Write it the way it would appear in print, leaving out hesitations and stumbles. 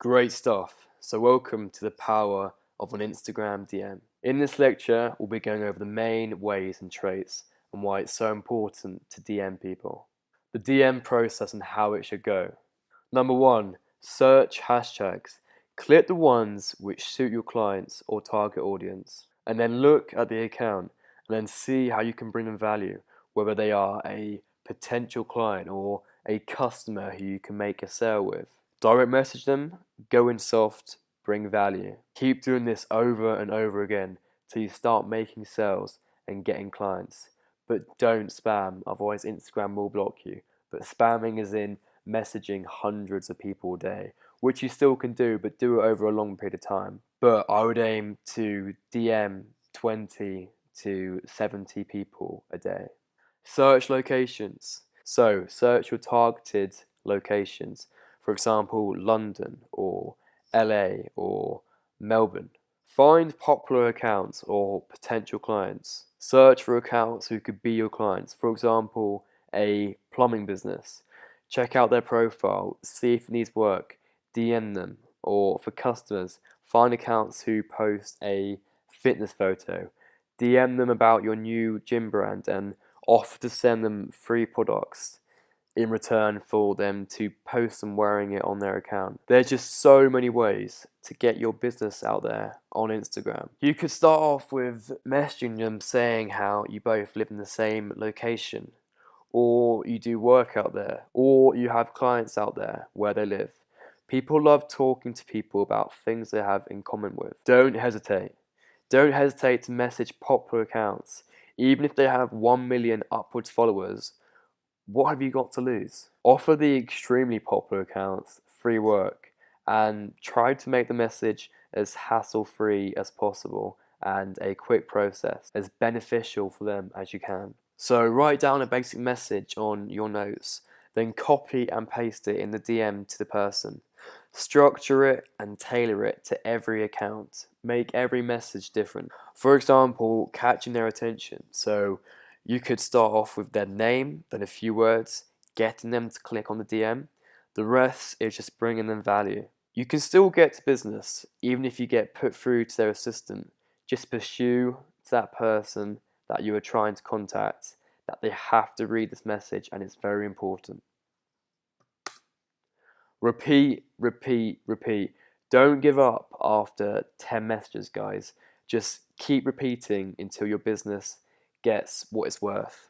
Great stuff. So welcome to the power of an Instagram DM. In this lecture, we'll be going over the main ways and traits and why it's so important to DM people. The DM process and how it should go. Number one, search hashtags. Click the ones which suit your clients or target audience, and then look at the account and then see how you can bring them value, whether they are a potential client or a customer who you can make a sale with. Direct message them, go in soft, bring value. Keep doing this over and over again till you start making sales and getting clients. But don't spam, otherwise Instagram will block you. But spamming is in messaging hundreds of people a day, which you still can do, but do it over a long period of time. But I would aim to DM 20 to 70 people a day. Search locations. So search your targeted locations. For example, London or LA or Melbourne. Find popular accounts or potential clients. Search for accounts who could be your clients. For example, a plumbing business. Check out their profile, see if it needs work, DM them. Or for customers, find accounts who post a fitness photo. DM them about your new gym brand and offer to send them free products in return for them to post them wearing it on their account. There's just so many ways to get your business out there on Instagram. You could start off with messaging them saying how you both live in the same location, or you do work out there, or you have clients out there where they live. People love talking to people about things they have in common with. Don't hesitate. Don't hesitate to message popular accounts. Even if they have 1 million upwards followers, what have you got to lose? Offer the extremely popular accounts free work and try to make the message as hassle-free as possible and a quick process, as beneficial for them as you can. So write down a basic message on your notes, then copy and paste it in the DM to the person. Structure it and tailor it to every account. Make every message different. For example, catching their attention. So you could start off with their name, then a few words, getting them to click on the DM. The rest is just bringing them value. You can still get to business, even if you get put through to their assistant. Just pursue to that person that you are trying to contact, that they have to read this message, and it's very important. Repeat, repeat, repeat. Don't give up after 10 messages, guys. Just keep repeating until your business gets what it's worth.